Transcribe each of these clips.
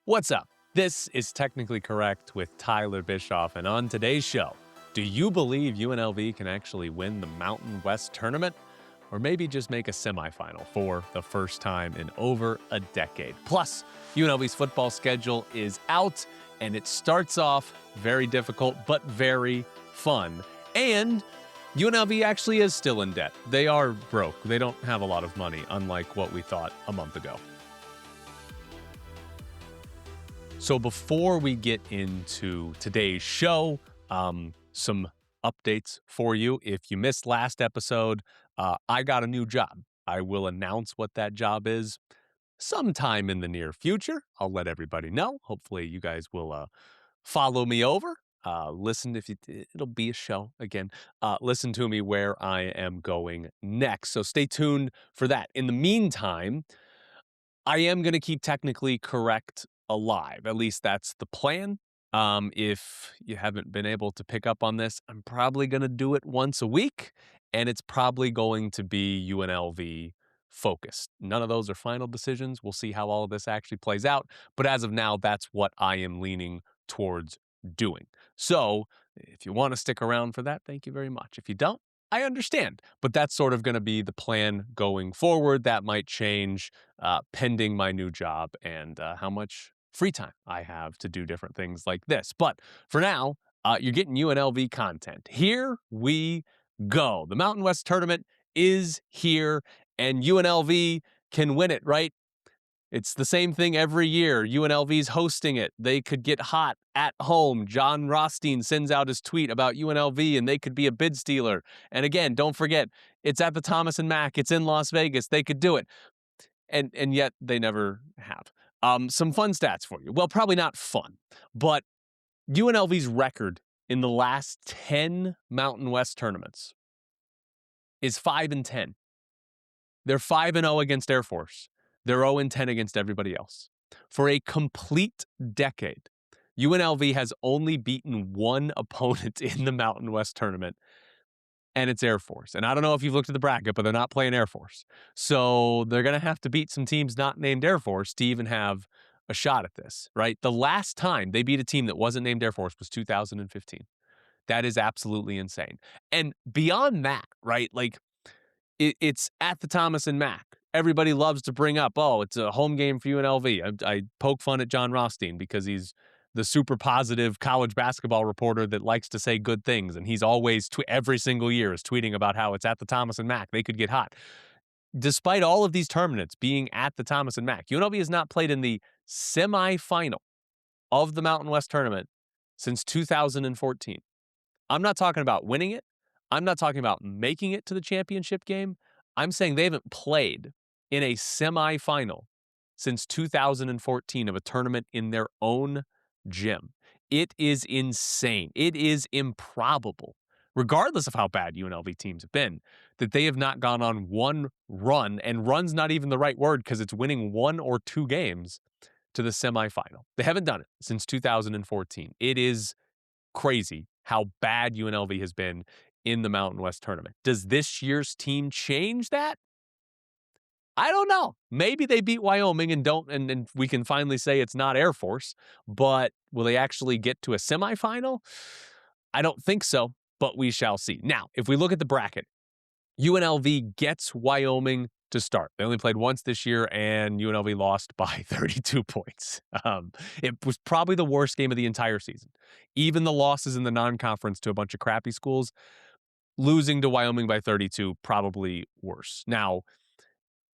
What's up? This is Technically Correct with Tyler Bischoff, and on today's show, do you believe UNLV can actually win the Mountain West tournament? Or maybe just make a semifinal for the first time in over a decade. Plus, UNLV's football schedule is out, and it starts off very difficult, but very fun. And UNLV actually is still in debt. They are broke. They don't have a lot of money, unlike what we thought a month ago. So before we get into today's show, some updates for you. If you missed last episode, I got a new job. I will announce what that job is sometime in the near future. I'll let everybody know. Hopefully you guys will follow me over. Listen it'll be a show again. Listen to me where I am going next. So stay tuned for that. In the meantime, I am going to keep Technically Correct alive. At least that's the plan. If you haven't been able to pick up on this, I'm probably going to do it once a week, and it's probably going to be UNLV focused. None of those are final decisions. We'll see how all of this actually plays out. But as of now, that's what I am leaning towards doing. So if you want to stick around for that, thank you very much. If you don't, I understand, but that's sort of going to be the plan going forward. That might change pending my new job and how much free time I have to do different things like this. But for now, you're getting UNLV content. Here we go. The Mountain West tournament is here, and UNLV can win it, right? It's the same thing every year. UNLV's hosting it. They could get hot at home. John Rothstein sends out his tweet about UNLV, and they could be a bid stealer. And again, don't forget, it's at the Thomas and Mack. It's in Las Vegas. They could do it. And yet they never have. Some fun stats for you. Well, probably not fun, but UNLV's record in the last 10 Mountain West tournaments is 5-10. They're 5-0 against Air Force. They're 0-10 against everybody else. For a complete decade, UNLV has only beaten one opponent in the Mountain West tournament, and it's Air Force. And I don't know if you've looked at the bracket, but they're not playing Air Force. So they're going to have to beat some teams not named Air Force to even have a shot at this, right? The last time they beat a team that wasn't named Air Force was 2015. That is absolutely insane. And beyond that, right, like it's at the Thomas and Mack. Everybody loves to bring up, oh, it's a home game for UNLV. I poke fun at John Rothstein because he's the super positive college basketball reporter that likes to say good things. And he's always, every single year, is tweeting about how it's at the Thomas and Mack. They could get hot. Despite all of these tournaments being at the Thomas and Mack, UNLV has not played in the semifinal of the Mountain West tournament since 2014. I'm not talking about winning it. I'm not talking about making it to the championship game. I'm saying they haven't played in a semifinal since 2014 of a tournament in their own gym. It is insane. It is improbable, regardless of how bad UNLV teams have been, that they have not gone on one run, and run's not even the right word because it's winning one or two games to the semifinal. They haven't done it since 2014. It is crazy how bad UNLV has been in the Mountain West tournament. Does this year's team change that? I don't know. Maybe they beat Wyoming and we can finally say it's not Air Force, but will they actually get to a semifinal? I don't think so, but we shall see. Now, if we look at the bracket, UNLV gets Wyoming to start. They only played once this year, and UNLV lost by 32 points. It was probably the worst game of the entire season. Even the losses in the non-conference to a bunch of crappy schools, losing to Wyoming by 32, probably worse. Now,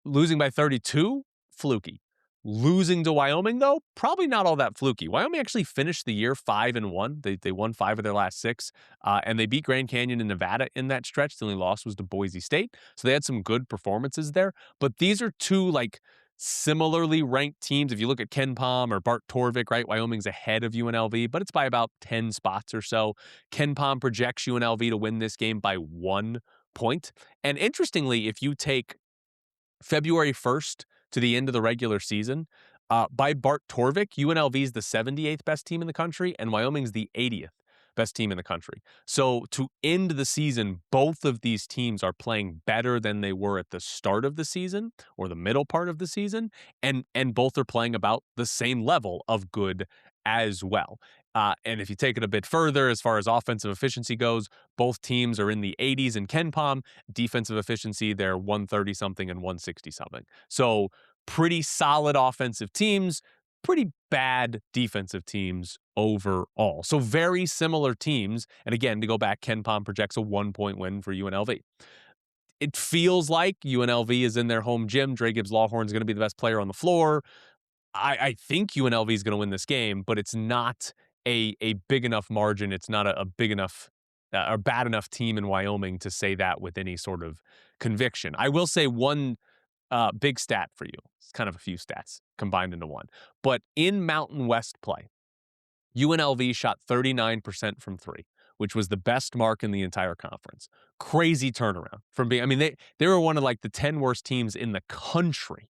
losing by 32, fluky. Losing to Wyoming, though, probably not all that fluky. Wyoming actually finished the year 5-1. They won 5 of their last 6, and they beat Grand Canyon and Nevada in that stretch. The only loss was to Boise State, so they had some good performances there. But these are two similarly ranked teams. If you look at Ken Pom or Bart Torvik, right, Wyoming's ahead of UNLV, but it's by about 10 spots or so. Ken Pom projects UNLV to win this game by 1 point. And interestingly, if you take February 1st to the end of the regular season, by Bart Torvik, UNLV is the 78th best team in the country, and Wyoming's the 80th. best team in the country. So to end the season, both of these teams are playing better than they were at the start of the season or the middle part of the season, and both are playing about the same level of good as well. And if you take it a bit further, as far as offensive efficiency goes, both teams are in the 80s in KenPom. Defensive efficiency, they're 130 something and 160 something. So pretty solid offensive teams, pretty bad defensive teams overall. So very similar teams. And again, to go back, KenPom projects a 1-point win for UNLV. It feels like UNLV is in their home gym. Dre Gibbs Lawhorn is going to be the best player on the floor. I think UNLV is going to win this game, but it's not a big enough margin. It's not a big enough or bad enough team in Wyoming to say that with any sort of conviction. I will say one big stat for you. It's kind of a few stats combined into one. But in Mountain West play, UNLV shot 39% from three, which was the best mark in the entire conference. Crazy turnaround from being, I mean, they were one of like the 10 worst teams in the country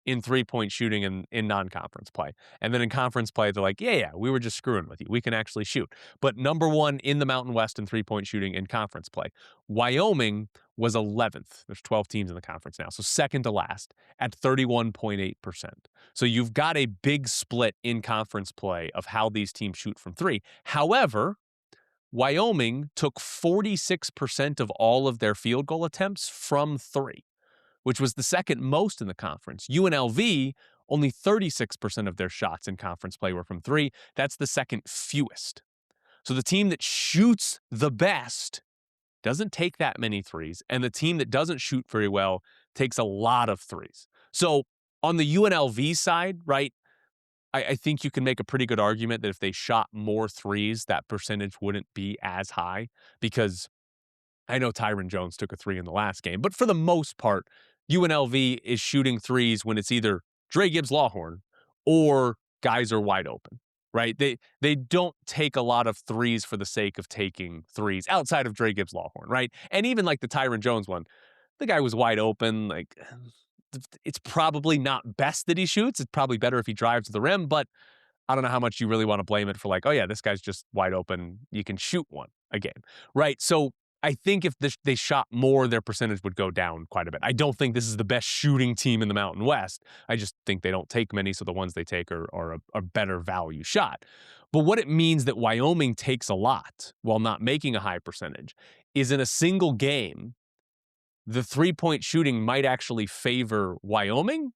in three-point shooting in non-conference play. And then in conference play, they're like, yeah, we were just screwing with you. We can actually shoot. But number one in the Mountain West in three-point shooting in conference play. Wyoming was 11th. There's 12 teams in the conference now. So second to last at 31.8%. So you've got a big split in conference play of how these teams shoot from three. However, Wyoming took 46% of all of their field goal attempts from three, which was the second most in the conference. UNLV, only 36% of their shots in conference play were from three. That's the second fewest. So the team that shoots the best doesn't take that many threes, and the team that doesn't shoot very well takes a lot of threes. So on the UNLV side, right, I think you can make a pretty good argument that if they shot more threes, that percentage wouldn't be as high, because I know Tyron Jones took a three in the last game, but for the most part, UNLV is shooting threes when it's either Dre Gibbs Lawhorn or guys are wide open, right? They don't take a lot of threes for the sake of taking threes outside of Dre Gibbs Lawhorn, right? And even like the Tyron Jones one, the guy was wide open. Like, it's probably not best that he shoots. It's probably better if he drives to the rim, but I don't know how much you really want to blame it for like, oh yeah, this guy's just wide open. You can shoot one a game, right? So I think if they shot more, their percentage would go down quite a bit. I don't think this is the best shooting team in the Mountain West. I just think they don't take many, so the ones they take are a better value shot. But what it means that Wyoming takes a lot while not making a high percentage is in a single game, the three-point shooting might actually favor Wyoming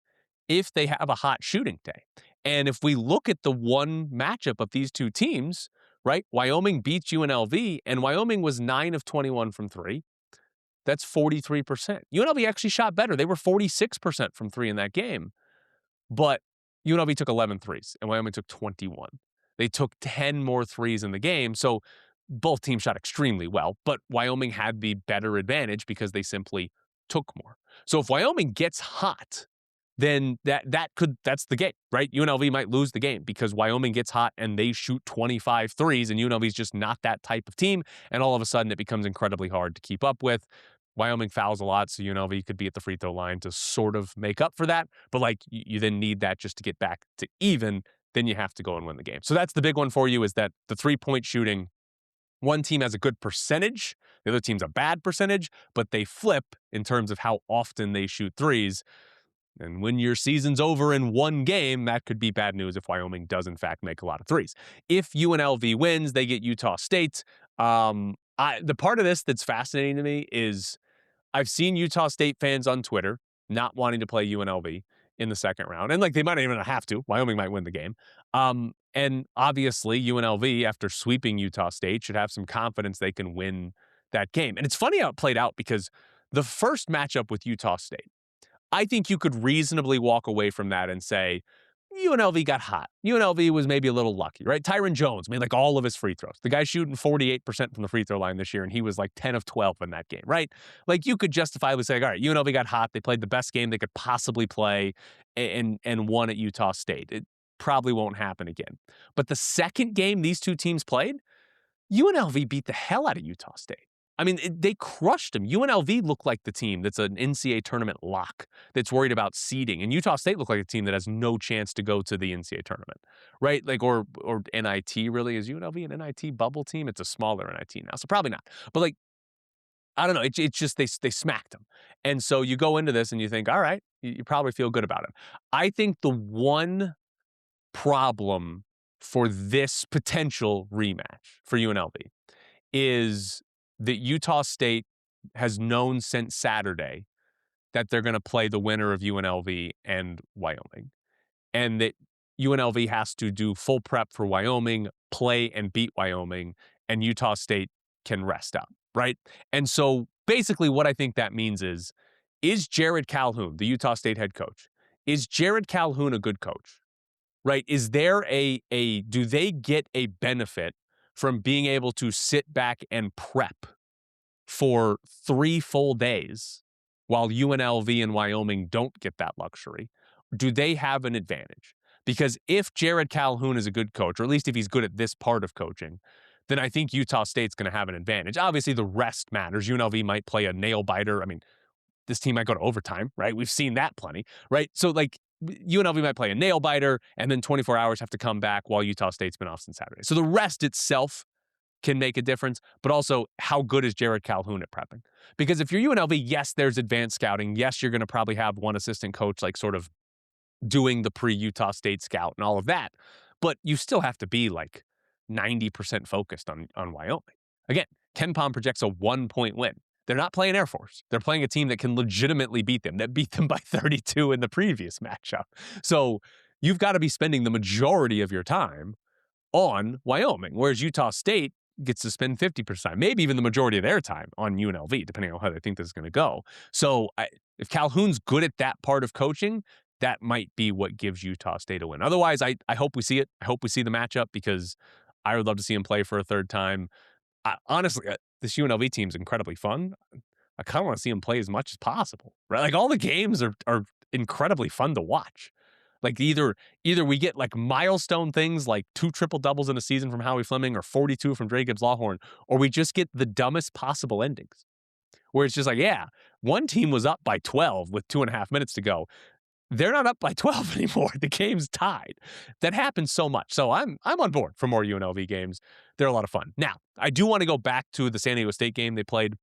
if they have a hot shooting day. And if we look at the one matchup of these two teams, right, Wyoming beats UNLV, and Wyoming was 9 of 21 from three. That's 43%. UNLV actually shot better. They were 46% from three in that game. But UNLV took 11 threes, and Wyoming took 21. They took 10 more threes in the game, so both teams shot extremely well, but Wyoming had the better advantage because they simply took more. So if Wyoming gets hot, then that's the game, right? UNLV might lose the game because Wyoming gets hot and they shoot 25 threes, and UNLV is just not that type of team, and all of a sudden it becomes incredibly hard to keep up with. Wyoming fouls a lot, so UNLV could be at the free throw line to sort of make up for that, but like you then need that just to get back to even, then you have to go and win the game. So that's the big one for you, is that the three-point shooting, one team has a good percentage, the other team's a bad percentage, but they flip in terms of how often they shoot threes. And when your season's over in one game, that could be bad news if Wyoming does, in fact, make a lot of threes. If UNLV wins, they get Utah State. The part of this that's fascinating to me is I've seen Utah State fans on Twitter not wanting to play UNLV in the second round. And like, they might even have to. Wyoming might win the game. And obviously, UNLV, after sweeping Utah State, should have some confidence they can win that game. And it's funny how it played out, because the first matchup with Utah State, I think you could reasonably walk away from that and say, UNLV got hot. UNLV was maybe a little lucky, right? Tyron Jones made like all of his free throws. The guy's shooting 48% from the free throw line this year, and he was like 10 of 12 in that game, right? Like, you could justifiably say, all right, UNLV got hot. They played the best game they could possibly play and won at Utah State. It probably won't happen again. But the second game these two teams played, UNLV beat the hell out of Utah State. I mean, they crushed them. UNLV looked like the team that's an NCAA tournament lock that's worried about seeding, and Utah State looked like a team that has no chance to go to the NCAA tournament, right? Like, or NIT really. Is UNLV an NIT bubble team? It's a smaller NIT now, so probably not. But like, I don't know. It's just they smacked them, and so you go into this and you think, all right, you probably feel good about it. I think the one problem for this potential rematch for UNLV is that Utah State has known since Saturday that they're going to play the winner of UNLV and Wyoming, and that UNLV has to do full prep for Wyoming, play and beat Wyoming, and Utah State can rest up, right? And so basically what I think that means is Jared Calhoun, the Utah State head coach, is Jared Calhoun a good coach? Right? Is there do they get a benefit from being able to sit back and prep for 3 full days while UNLV and Wyoming don't get that luxury? Do they have an advantage? Because if Jared Calhoun is a good coach, or at least if he's good at this part of coaching, then I think Utah State's going to have an advantage. Obviously, the rest matters. UNLV might play a nail biter. I mean, this team might go to overtime, right? We've seen that plenty, right? So like UNLV might play a nail biter and then 24 hours have to come back while Utah State's been off since Saturday. So the rest itself can make a difference, but also how good is Jared Calhoun at prepping? Because if you're UNLV, yes, there's advanced scouting. Yes, you're going to probably have one assistant coach like sort of doing the pre-Utah State scout and all of that, but you still have to be like 90% focused on Wyoming. Again, KenPom projects a 1-point win. They're not playing Air Force. They're playing a team that can legitimately beat them, that beat them by 32 in the previous matchup. So you've got to be spending the majority of your time on Wyoming, whereas Utah State gets to spend 50%, maybe even the majority of their time on UNLV, depending on how they think this is going to go. So if Calhoun's good at that part of coaching, that might be what gives Utah State a win. Otherwise, I hope we see it. I hope we see the matchup because I would love to see him play for a third time. Honestly, this UNLV team is incredibly fun. I kind of want to see him play as much as possible, right? Like all the games are incredibly fun to watch. Like either we get like milestone things like 2 triple doubles in a season from Howie Fleming or 42 from Dre Gibbs Lawhorn, or we just get the dumbest possible endings where it's just like, yeah, one team was up by 12 with 2.5 minutes to go. They're not up by 12 anymore. The game's tied. That happens so much. So I'm on board for more UNLV games. They're a lot of fun. Now, I do want to go back to the San Diego State game they played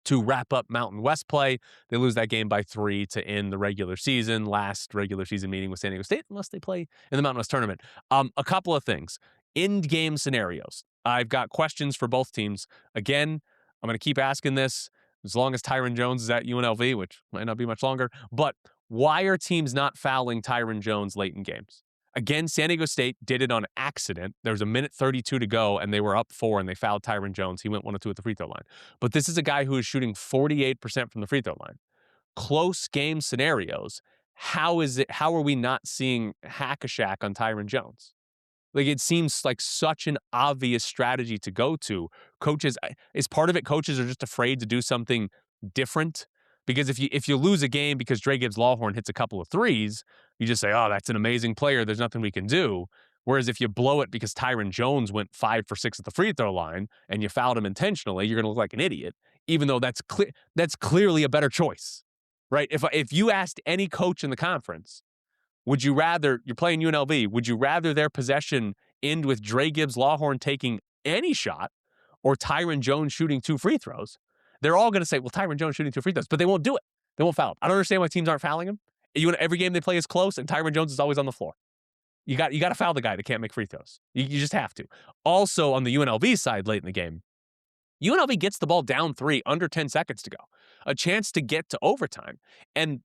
to wrap up Mountain West play. They lose that game by 3 to end the regular season, last regular season meeting with San Diego State, unless they play in the Mountain West tournament. A couple of things. End game scenarios. I've got questions for both teams. Again, I'm going to keep asking this as long as Tyron Jones is at UNLV, which might not be much longer. But why are teams not fouling Tyron Jones late in games? Again, San Diego State did it on accident. There was a minute 32 to go, and they were up 4, and they fouled Tyron Jones. He went 1 of 2 at the free throw line. But this is a guy who is shooting 48% from the free throw line. Close game scenarios. How are we not seeing hack-a-shack on Tyron Jones? Like, it seems like such an obvious strategy to go to. Coaches, is part of it coaches are just afraid to do something different? Because if you lose a game because Dre Gibbs Lawhorn hits a couple of threes, you just say, oh, that's an amazing player. There's nothing we can do. Whereas if you blow it because Tyron Jones went 5 for 6 at the free throw line and you fouled him intentionally, you're going to look like an idiot, even though that's clearly a better choice, right? If you asked any coach in the conference, would you rather, you're playing UNLV, would you rather their possession end with Dre Gibbs Lawhorn taking any shot or Tyron Jones shooting 2 free throws? They're all going to say, well, Tyron Jones shooting 2 free throws, but they won't do it. They won't foul him. I don't understand why teams aren't fouling him. Every game they play is close, and Tyron Jones is always on the floor. You got to foul the guy that can't make free throws. You just have to. Also, on the UNLV side late in the game, UNLV gets the ball down 3, under 10 seconds to go. A chance to get to overtime. And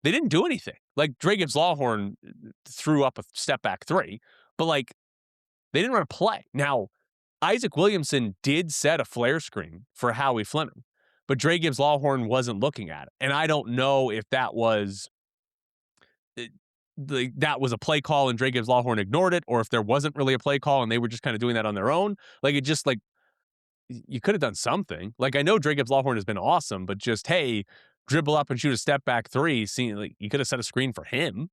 they didn't do anything. Like, Dre Gibbs Lawhorn threw up a step back 3, but like, they didn't run a play. Now, Isaac Williamson did set a flare screen for Howie Fleming, but Dre Gibbs Lawhorn wasn't looking at it. And I don't know if that was a play call and Dre Gibbs Lawhorn ignored it, or if there wasn't really a play call and they were just kind of doing that on their own. Like, it just, like, you could have done something. Like, I know Dre Gibbs Lawhorn has been awesome, but just, hey, dribble up and shoot a step back 3. Like, you could have set a screen for him.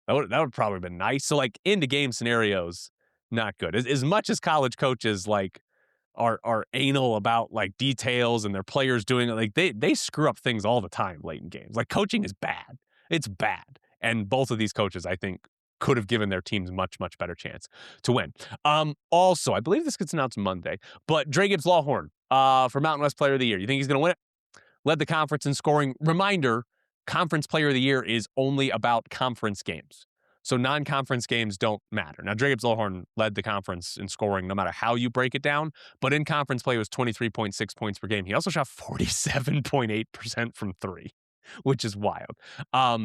That would probably have been nice. So, like, into game scenarios, not good. As much as college coaches, like, are anal about like details and their players doing it. Like they screw up things all the time late in games. Like coaching is bad. It's bad. And both of these coaches, I think, could have given their teams much, much better chance to win. Also, I believe this gets announced Monday, but Dre Gibbs Lawhorn for Mountain West Player of the Year. You think he's going to win it? Led the conference in scoring. Reminder, Conference Player of the Year is only about conference games. So non-conference games don't matter. Now, Dre Gibbs Lawhorn led the conference in scoring no matter how you break it down, but in conference play it was 23.6 points per game. He also shot 47.8% from three, which is wild.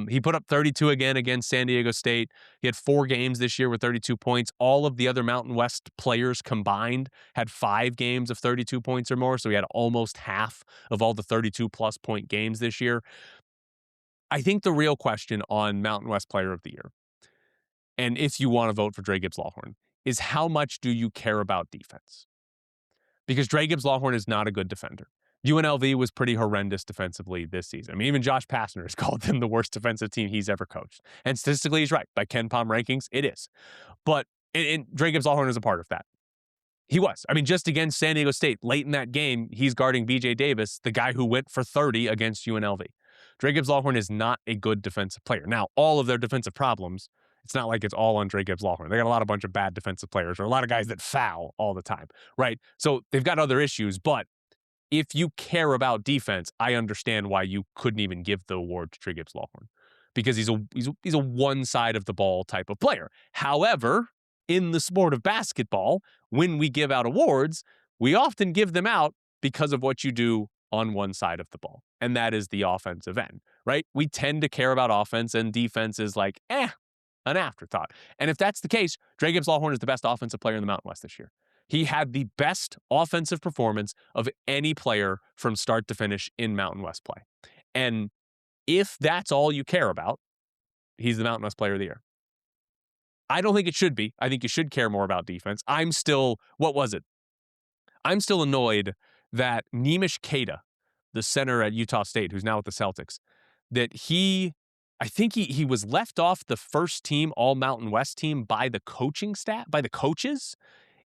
He put up 32 again against San Diego State. He had 4 games this year with 32 points. All of the other Mountain West players combined had 5 games of 32 points or more, so he had almost half of all the 32-plus point games this year. I think the real question on Mountain West Player of the Year, and if you want to vote for Dre Gibbs Lawhorn, is how much do you care about defense? Because Dre Gibbs Lawhorn is not a good defender. UNLV was pretty horrendous defensively this season. I mean, even Josh Pastner has called them the worst defensive team he's ever coached. And statistically, he's right. By Ken Pom rankings, it is. But and Dre Gibbs Lawhorn is a part of that. He was. I mean, just against San Diego State, late in that game, he's guarding BJ Davis, the guy who went for 30 against UNLV. Dre Gibbs Lawhorn is not a good defensive player. Now, all of their defensive problems, it's not like it's all on Dre Gibbs Lawhorn. They got a bunch of bad defensive players or a lot of guys that foul all the time, right? So they've got other issues, but if you care about defense, I understand why you couldn't even give the award to Dre Gibbs Lawhorn because he's a one side of the ball type of player. However, in the sport of basketball, when we give out awards, we often give them out because of what you do on one side of the ball, and that is the offensive end, right? We tend to care about offense, and defense is like, an afterthought. And if that's the case, Dre Gibbs Lawhorn is the best offensive player in the Mountain West this year. He had the best offensive performance of any player from start to finish in Mountain West play. And if that's all you care about, he's the Mountain West Player of the Year. I don't think it should be. I think you should care more about defense. I'm still annoyed that Nemish Queta, the center at Utah State, who's now with the Celtics, that I think he was left off the first team All Mountain West team by the coaching staff, by the coaches,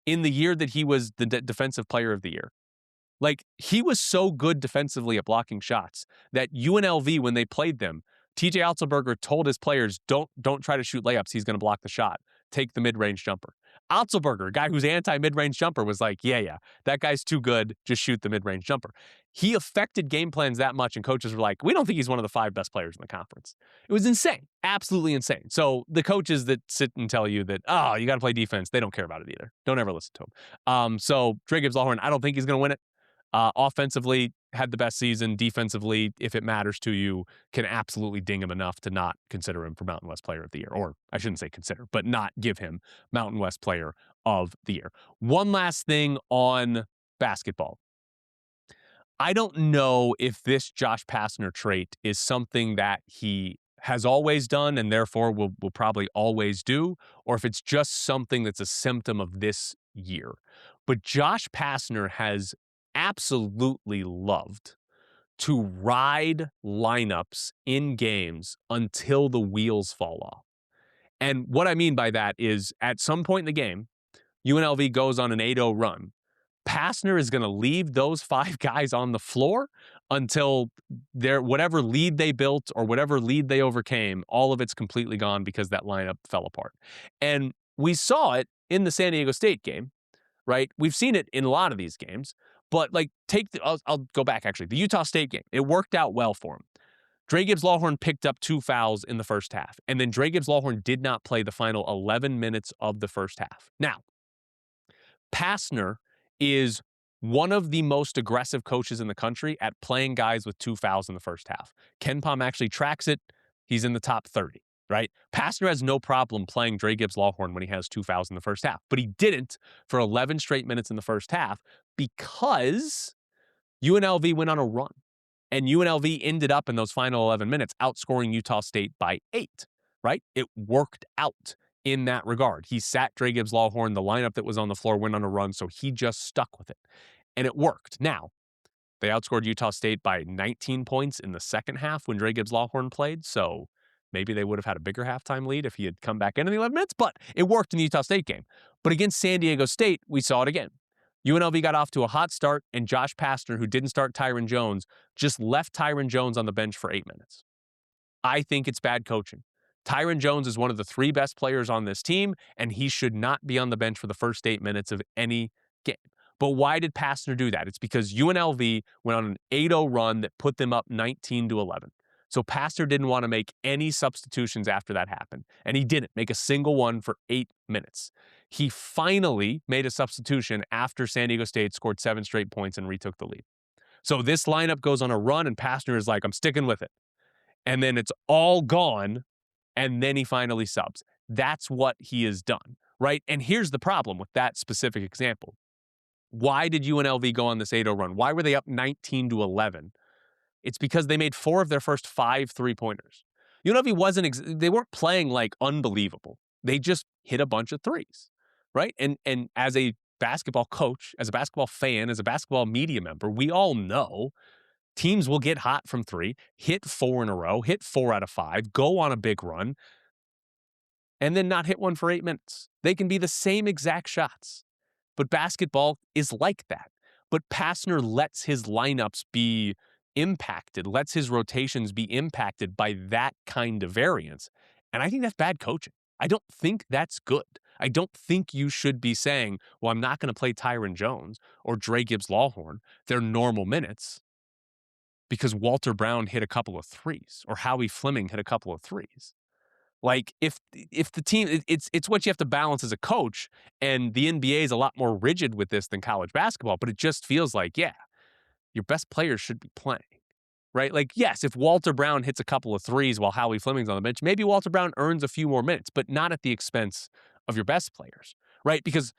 in the year that he was the defensive player of the year. Like, he was so good defensively at blocking shots that UNLV, when they played them, TJ Otzelberger told his players, don't try to shoot layups. He's going to block the shot. Take the mid-range jumper. Otzelberger, a guy who's anti-mid-range jumper, was like, yeah, that guy's too good. Just shoot the mid-range jumper. He affected game plans that much, and coaches were like, we don't think he's one of the 5 best players in the conference. It was insane. Absolutely insane. So the coaches that sit and tell you that, you got to play defense, they don't care about it either. Don't ever listen to him. So Dre Gibbs Lawhorn, I don't think he's going to win it. Offensively, had the best season. Defensively, if it matters to you, can absolutely ding him enough to not consider him for Mountain West Player of the Year. Or I shouldn't say consider, but not give him Mountain West Player of the Year. One last thing on basketball. I don't know if this Josh Pastner trait is something that he has always done and therefore will probably always do, or if it's just something that's a symptom of this year. But Josh Pastner has absolutely loved to ride lineups in games until the wheels fall off. And what I mean by that is at some point in the game, UNLV goes on an 8-0 run. Pastner is going to leave those 5 guys on the floor until whatever lead they built or whatever lead they overcame, all of it's completely gone because that lineup fell apart. And we saw it in the San Diego State game, right? We've seen it in a lot of these games. But I'll go back actually. The Utah State game, it worked out well for him. Dre Gibbs Lawhorn picked up 2 fouls in the first half, and then Dre Gibbs Lawhorn did not play the final 11 minutes of the first half. Now, Pastner is one of the most aggressive coaches in the country at playing guys with 2 fouls in the first half. Ken Pom actually tracks it. He's in the top 30. Right? Pastner has no problem playing Dre Gibbs Lawhorn when he has 2 fouls in the first half, but he didn't for 11 straight minutes in the first half because UNLV went on a run, and UNLV ended up in those final 11 minutes outscoring Utah State by 8, right? It worked out in that regard. He sat Dre Gibbs Lawhorn, the lineup that was on the floor went on a run, so he just stuck with it, and it worked. Now, they outscored Utah State by 19 points in the second half when Dre Gibbs Lawhorn played, so maybe they would have had a bigger halftime lead if he had come back in the 11 minutes, but it worked in the Utah State game. But against San Diego State, we saw it again. UNLV got off to a hot start, and Josh Pastner, who didn't start Tyron Jones, just left Tyron Jones on the bench for 8 minutes. I think it's bad coaching. Tyron Jones is one of the 3 best players on this team, and he should not be on the bench for the first 8 minutes of any game. But why did Pastner do that? It's because UNLV went on an 8-0 run that put them up 19-11. So Pastner didn't want to make any substitutions after that happened, and he didn't make a single one for 8 minutes. He finally made a substitution after San Diego State scored 7 straight points and retook the lead. So this lineup goes on a run, and Pastner is like, I'm sticking with it. And then it's all gone, and then he finally subs. That's what he has done, right? And here's the problem with that specific example. Why did UNLV go on this 8-0 run? Why were they up 19-11? It's because they made 4 of their first 5 three-pointers. UNLV they weren't playing like unbelievable. They just hit a bunch of threes, right? And as a basketball coach, as a basketball fan, as a basketball media member, we all know teams will get hot from 3, hit 4 in a row, hit 4 out of 5, go on a big run, and then not hit one for 8 minutes. They can be the same exact shots. But basketball is like that. But Pastner lets his lineups be impacted, lets his rotations be impacted by that kind of variance. And I think that's bad coaching. I don't think that's good. I don't think you should be saying, well, I'm not going to play Tyron Jones or Dre Gibbs-Lawhorn. They're normal minutes because Walter Brown hit a couple of threes or Howie Fleming hit a couple of threes. Like if the team, it's what you have to balance as a coach, and the NBA is a lot more rigid with this than college basketball, but it just feels like, yeah, your best players should be playing, right? Like, yes, if Walter Brown hits a couple of threes while Howie Fleming's on the bench, maybe Walter Brown earns a few more minutes, but not at the expense of your best players, right? Because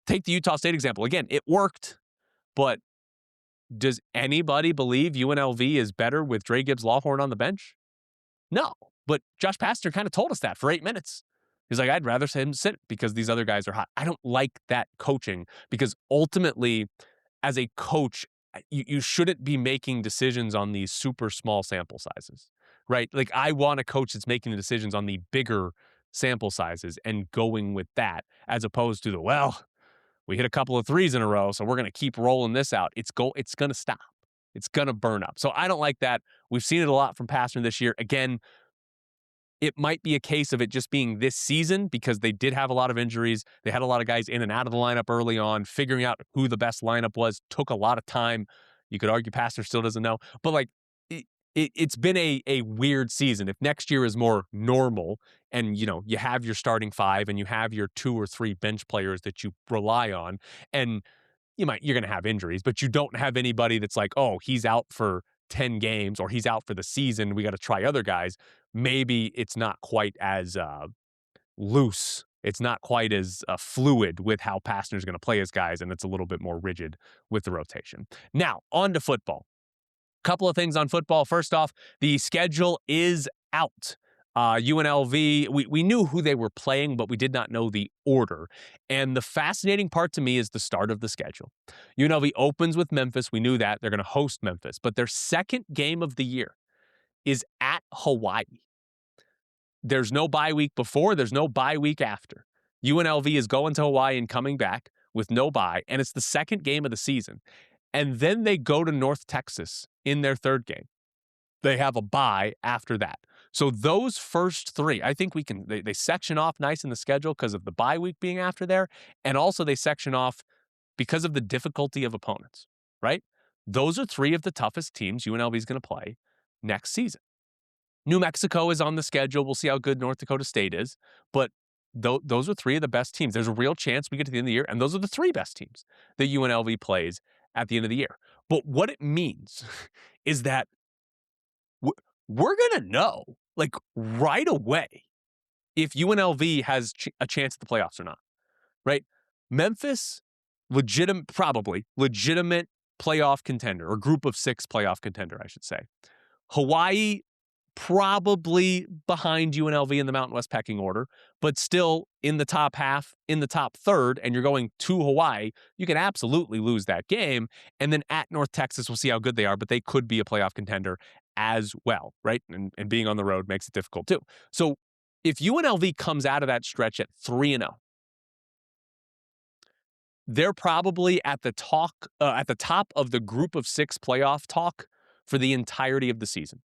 take the Utah State example. Again, it worked, but does anybody believe UNLV is better with Dre Gibbs-Lawhorn on the bench? No. But Josh Pastner kind of told us that for 8 minutes. He's like, I'd rather him sit because these other guys are hot. I don't like that coaching because ultimately, as a coach, you shouldn't be making decisions on these super small sample sizes, right? Like I want a coach that's making the decisions on the bigger sample sizes and going with that as opposed to we hit a couple of threes in a row, so we're going to keep rolling this out. It's going to stop. It's going to burn up. So I don't like that. We've seen it a lot from Pastner this year. Again, it might be a case of it just being this season because they did have a lot of injuries. They had a lot of guys in and out of the lineup early on. Figuring out who the best lineup was took a lot of time. You could argue Pastner still doesn't know. But like it's been a weird season. If next year is more normal and, you have your starting 5 and you have your 2 or 3 bench players that you rely on, and you're going to have injuries, but you don't have anybody that's like, oh, he's out for 10 games or he's out for the season. We got to try other guys. Maybe it's not quite as loose. It's not quite as fluid with how Pastner's going to play his guys, and it's a little bit more rigid with the rotation. Now, on to football. Couple of things on football. First off, the schedule is out. UNLV, we knew who they were playing, but we did not know the order. And the fascinating part to me is the start of the schedule. UNLV opens with Memphis. We knew that. They're going to host Memphis. But their second game of the year is at Hawaii. There's no bye week before. There's no bye week after. UNLV is going to Hawaii and coming back with no bye, and it's the second game of the season. And then they go to North Texas in their third game. They have a bye after that. So those first 3, I think they section off nice in the schedule because of the bye week being after there. And also they section off because of the difficulty of opponents, right? Those are 3 of the toughest teams UNLV is going to play next season. New Mexico is on the schedule. We'll see how good North Dakota State is. But those are 3 of the best teams. There's a real chance we get to the end of the year, and those are the 3 best teams that UNLV plays at the end of the year. But what it means is that we're going to know, like, right away if UNLV has a chance at the playoffs or not, right? Memphis, probably legitimate playoff contender, or group of 6 playoff contender, I should say. Hawaii, probably behind UNLV in the Mountain West pecking order, but still in the top half, in the top third, and you're going to Hawaii, you can absolutely lose that game. And then at North Texas, we'll see how good they are, but they could be a playoff contender as well, right? And being on the road makes it difficult too. So if UNLV comes out of that stretch at 3-0, they're probably at the top of the group of 6 playoff talk for the entirety of the season.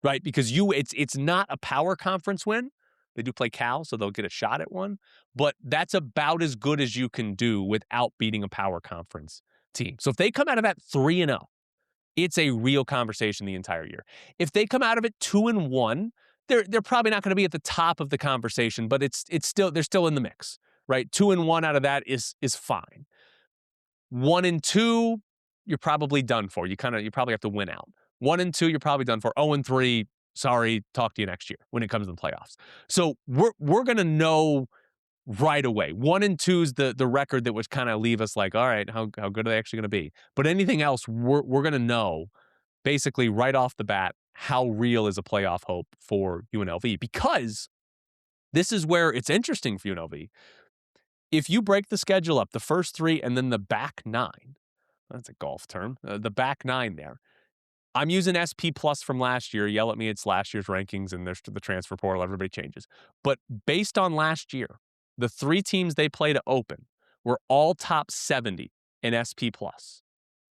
Right? Because it's not a power conference win. They do play Cal, so they'll get a shot at one, but that's about as good as you can do without beating a power conference team. So if they come out of that 3-0, it's a real conversation the entire year. If they come out of it 2-1, they're probably not going to be at the top of the conversation, but it's still they're still in the mix, right? 2-1 out of that is fine. 1-2, you're probably done for. You probably have to win out. 1-2, you're probably done for. 0-3, sorry, talk to you next year when it comes to the playoffs. So we're gonna know right away. 1-2 is the record that would kind of leave us like, all right, how good are they actually gonna be? But anything else, we're gonna know basically right off the bat how real is a playoff hope for UNLV, because this is where it's interesting for UNLV. If you break the schedule up, the first 3 and then the back 9, that's a golf term, the back 9 there. I'm using SP Plus from last year. Yell at me, it's last year's rankings and there's the transfer portal, everybody changes. But based on last year, the 3 teams they play to open were all top 70 in SP Plus.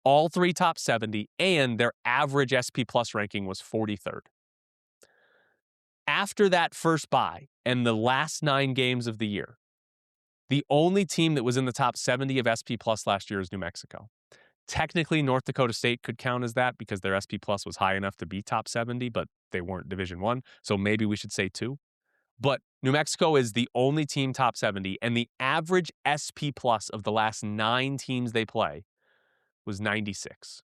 All 3 top 70, and their average SP Plus ranking was 43rd. After that first bye and the last 9 games of the year, the only team that was in the top 70 of SP Plus last year is New Mexico. Technically, North Dakota State could count as that because their SP Plus was high enough to be top 70, but they weren't Division I, so maybe we should say 2. But New Mexico is the only team top 70, and the average SP Plus of the last 9 teams they play was 96.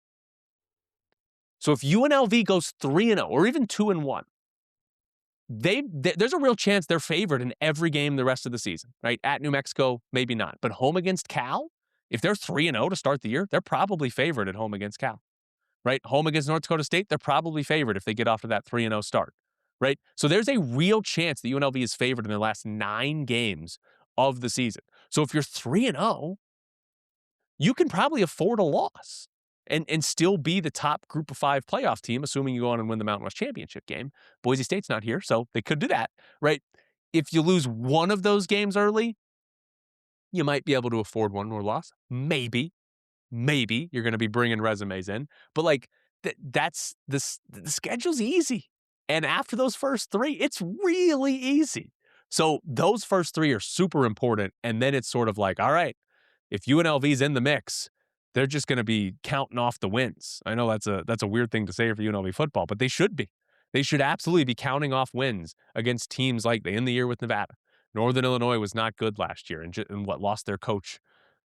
So if UNLV goes 3-0 or even 2-1, there's a real chance they're favored in every game the rest of the season, right? At New Mexico, maybe not. But home against Cal, if they're 3-0 to start the year, they're probably favored at home against Cal, right? Home against North Dakota State, they're probably favored if they get off to that 3-0 start, right? So there's a real chance that UNLV is favored in their last 9 games of the season. So if you're 3-0, you can probably afford a loss and still be the top group of 5 playoff team, assuming you go on and win the Mountain West Championship game. Boise State's not here, so they could do that, right? If you lose one of those games early, you might be able to afford one more loss. Maybe you're going to be bringing resumes in, but like that's the schedule's easy. And after those first 3, it's really easy. So those first 3 are super important. And then it's sort of like, all right, if UNLV's in the mix, they're just going to be counting off the wins. I know that's a weird thing to say for UNLV football, but they should be. They should absolutely be counting off wins against teams like they end the year with Nevada. Northern Illinois was not good last year and lost their coach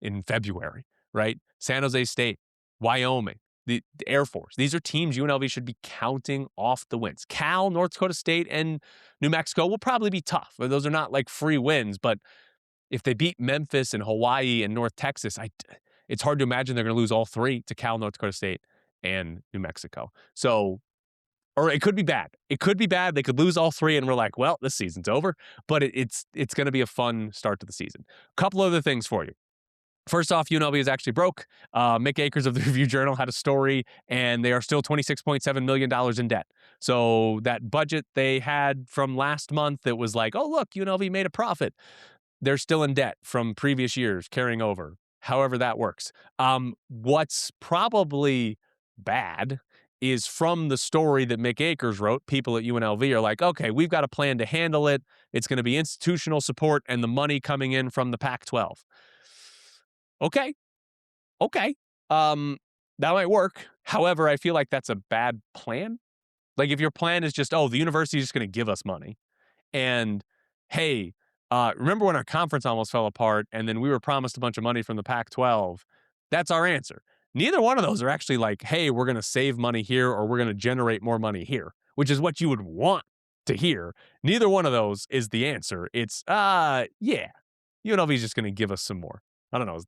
in February, right? San Jose State, Wyoming, the Air Force. These are teams UNLV should be counting off the wins. Cal, North Dakota State, and New Mexico will probably be tough. Those are not like free wins, but if they beat Memphis and Hawaii and North Texas, it's hard to imagine they're going to lose all 3 to Cal, North Dakota State, and New Mexico. So, or it could be bad. It could be bad. They could lose all 3, and we're like, well, this season's over. But it's going to be a fun start to the season. A couple other things for you. First off, UNLV is actually broke. Mick Akers of the Review-Journal had a story, and they are still $26.7 million in debt. So that budget they had from last month that was like, oh, look, UNLV made a profit. They're still in debt from previous years carrying over, however that works. What's probably bad is from the story that Mick Akers wrote, people at UNLV are like, okay, we've got a plan to handle it. It's going to be institutional support and the money coming in from the Pac-12. Okay. That might work. However, I feel like that's a bad plan. Like if your plan is just, oh, the university is just going to give us money. And hey, remember when our conference almost fell apart and then we were promised a bunch of money from the Pac-12? That's our answer. Neither one of those are actually like, hey, we're going to save money here or we're going to generate more money here, which is what you would want to hear. Neither one of those is the answer. It's, yeah, UNLV is just going to give us some more. I don't know.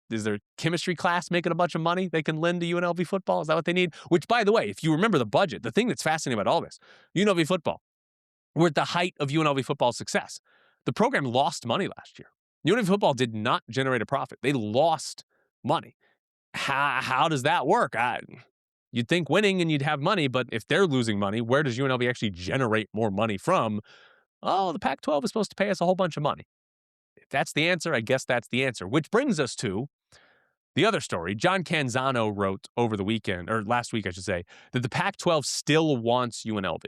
Is their chemistry class making a bunch of money they can lend to UNLV football? Is that what they need? Which, by the way, if you remember the budget, the thing that's fascinating about all this, UNLV football, we're at the height of UNLV football's success. The program lost money last year. UNLV football did not generate a profit. They lost money. How does that work? You'd think winning and you'd have money, but if they're losing money, where does UNLV actually generate more money from? Oh, the Pac-12 is supposed to pay us a whole bunch of money. If that's the answer, I guess that's the answer. Which brings us to the other story. John Canzano wrote over the weekend, or last week, I should say, that the Pac-12 still wants UNLV.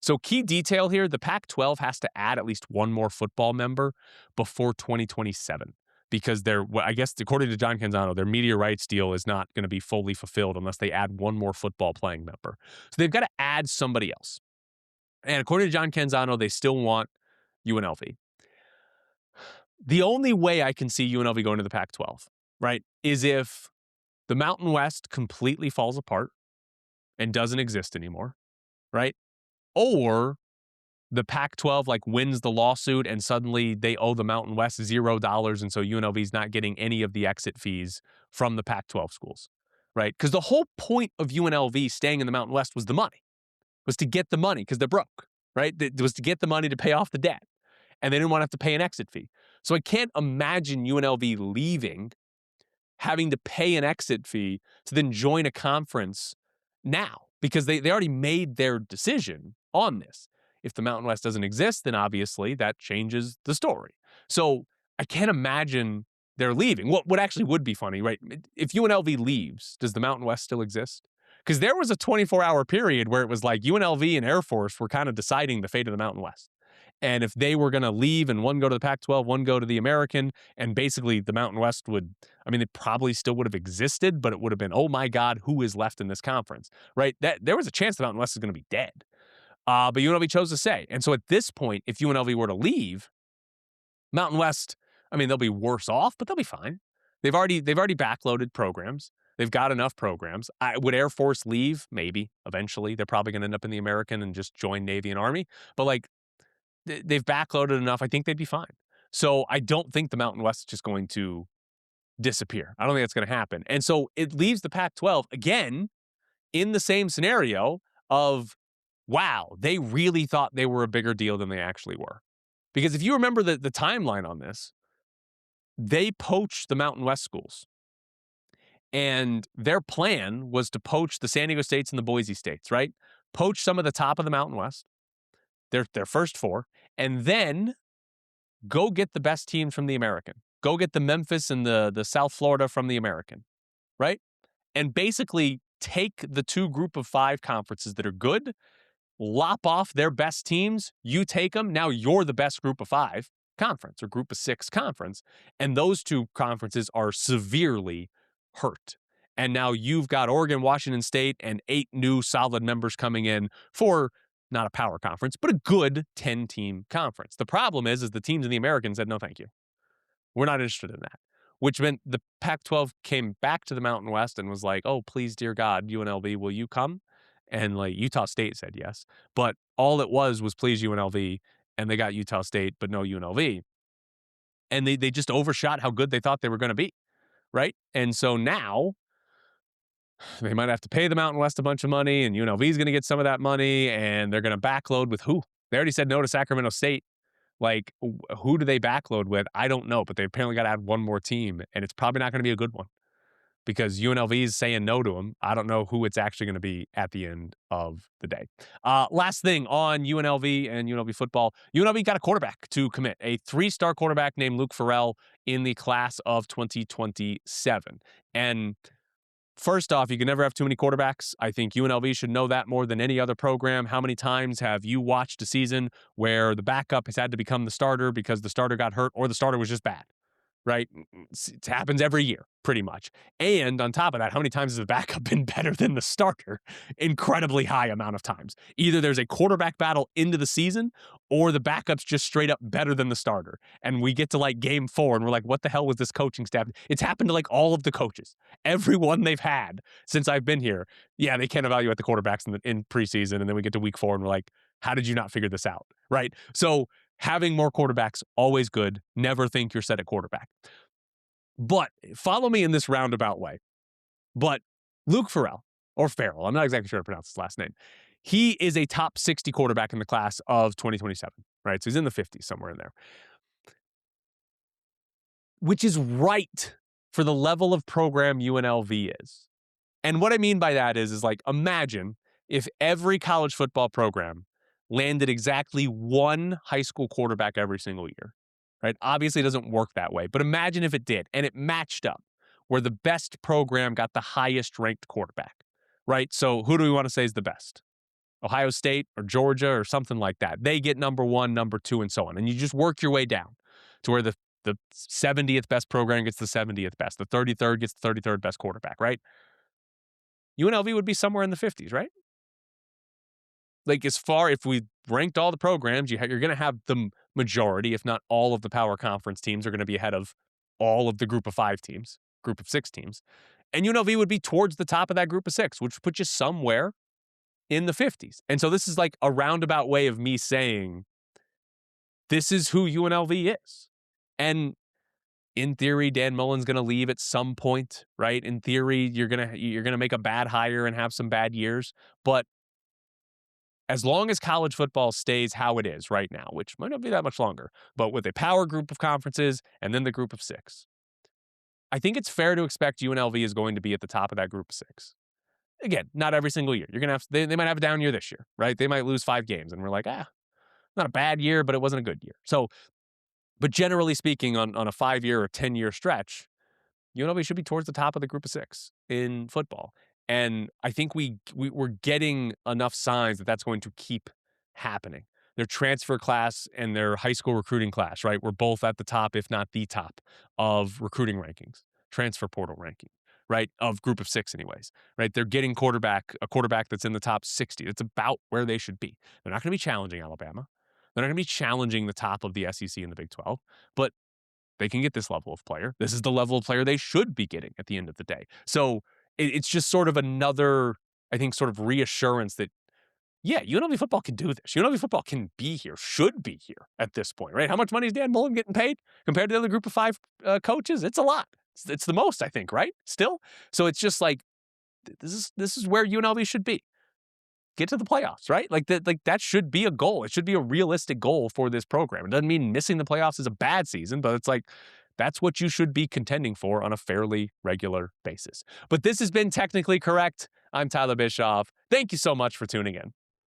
So key detail here, the Pac-12 has to add at least one more football member before 2027 because I guess according to John Canzano, their media rights deal is not going to be fully fulfilled unless they add one more football playing member. So they've got to add somebody else. And according to John Canzano, they still want UNLV. The only way I can see UNLV going to the Pac-12, right, is if the Mountain West completely falls apart and doesn't exist anymore, right? Or the Pac-12 wins the lawsuit and suddenly they owe the Mountain West $0, and so UNLV is not getting any of the exit fees from the Pac-12 schools, right? Because the whole point of UNLV staying in the Mountain West was the money, was to get the money because they're broke, right? It was to get the money to pay off the debt, and they didn't want to have to pay an exit fee. So I can't imagine UNLV leaving, having to pay an exit fee to then join a conference now because they already made their decision on this. If the Mountain West doesn't exist, then obviously that changes the story. So I can't imagine they're leaving. What actually would be funny, right? If UNLV leaves, does the Mountain West still exist? Because there was a 24-hour period where it was like UNLV and Air Force were kind of deciding the fate of the Mountain West. And if they were going to leave and one go to the Pac-12, one go to the American, and basically the Mountain West would, they probably still would have existed, but it would have been, oh my God, who is left in this conference, right? There was a chance the Mountain West is going to be dead. But UNLV chose to stay. And so at this point, if UNLV were to leave, Mountain West, they'll be worse off, but they'll be fine. They've already backloaded programs. They've got enough programs. Would Air Force leave? Maybe eventually. They're probably going to end up in the American and just join Navy and Army. But they've backloaded enough. I think they'd be fine. So I don't think the Mountain West is just going to disappear. I don't think that's going to happen. And so it leaves the Pac-12 again in the same scenario of, wow, they really thought they were a bigger deal than they actually were. Because if you remember the timeline on this, they poached the Mountain West schools. And their plan was to poach the San Diego States and the Boise States, right? Poach some of the top of the Mountain West, their first four, and then go get the best teams from the American. Go get the Memphis and the South Florida from the American, right? And basically take the two group of 5 conferences that are good, lop off their best teams, you take them, now you're the best group of 5 conference or group of 6 conference, and those two conferences are severely hurt. And now you've got Oregon, Washington State, and 8 new solid members coming in for not a power conference, but a good 10-team conference. The problem is the teams in the American said, no, thank you. We're not interested in that, which meant the Pac-12 came back to the Mountain West and was like, oh, please, dear God, UNLV, will you come? And Utah State said yes. But all it was please UNLV, and they got Utah State, but no UNLV. And they just overshot how good they thought they were going to be, right? And so now they might have to pay the Mountain West a bunch of money, and UNLV is going to get some of that money, and they're going to backload with who? They already said no to Sacramento State. Who do they backload with? I don't know, but they apparently got to add one more team, and it's probably not going to be a good one because UNLV is saying no to them. I don't know who it's actually going to be at the end of the day. Last thing on UNLV and UNLV football, UNLV got a quarterback to commit, a 3-star quarterback named Luke Farrell in the class of 2027. And first off, you can never have too many quarterbacks. I think UNLV should know that more than any other program. How many times have you watched a season where the backup has had to become the starter because the starter got hurt or the starter was just bad, right? It happens every year, pretty much. And on top of that, how many times has the backup been better than the starter? Incredibly high amount of times. Either there's a quarterback battle into the season or the backup's just straight up better than the starter. And we get to game 4 and we're like, what the hell was this coaching staff? It's happened to all of the coaches. Everyone they've had since I've been here. Yeah, they can't evaluate the quarterbacks in preseason. And then we get to week 4 and we're like, how did you not figure this out? Right? So having more quarterbacks, always good. Never think you're set at quarterback. But follow me in this roundabout way. But Luke Farrell, or Farrell, I'm not exactly sure how to pronounce his last name. He is a top 60 quarterback in the class of 2027, right? So he's in the 50s, somewhere in there. Which is right for the level of program UNLV is. And what I mean by that is imagine if every college football program landed exactly one high school quarterback every single year, right? Obviously, it doesn't work that way, but imagine if it did and it matched up where the best program got the highest ranked quarterback, right? So who do we want to say is the best? Ohio State or Georgia or something like that. They get number one, number two, and so on. And you just work your way down to where the 70th best program gets the 70th best. The 33rd gets the 33rd best quarterback, right? UNLV would be somewhere in the 50s, right? Like if we ranked all the programs, you're going to have the majority, if not all of the power conference teams are going to be ahead of all of the group of 5 teams, group of 6 teams. And UNLV would be towards the top of that group of 6, which puts you somewhere in the 50s. And so this is like a roundabout way of me saying this is who UNLV is. And in theory, Dan Mullen's going to leave at some point, right? In theory, you're going to make a bad hire and have some bad years, but as long as college football stays how it is right now, which might not be that much longer, but with a power group of conferences and then the group of 6, I think it's fair to expect UNLV is going to be at the top of that group of 6. Again, not every single year. You're going to have they might have a down year this year, right? They might lose 5 games and we're like, not a bad year, but it wasn't a good year. So, but generally speaking, on a 5-year or 10-year stretch, UNLV should be towards the top of the group of 6 in football. And I think we're getting enough signs that that's going to keep happening. Their transfer class and their high school recruiting class, right? We're both at the top, if not the top, of recruiting rankings, transfer portal ranking, right? Of group of 6 anyways, right? They're getting a quarterback that's in the top 60. That's about where they should be. They're not going to be challenging Alabama. They're not going to be challenging the top of the SEC and the Big 12, but they can get this level of player. This is the level of player they should be getting at the end of the day. So it's just sort of another, I think, sort of reassurance that, yeah, UNLV football can do this. UNLV football can be here, should be here at this point, right? How much money is Dan Mullen getting paid compared to the other group of 5 coaches? It's a lot. It's the most, I think, right? Still. So it's just like, this is where UNLV should be. Get to the playoffs, right? Like that should be a goal. It should be a realistic goal for this program. It doesn't mean missing the playoffs is a bad season, but it's like that's what you should be contending for on a fairly regular basis. But this has been Technically Correct. I'm Tyler Bischoff. Thank you so much for tuning in.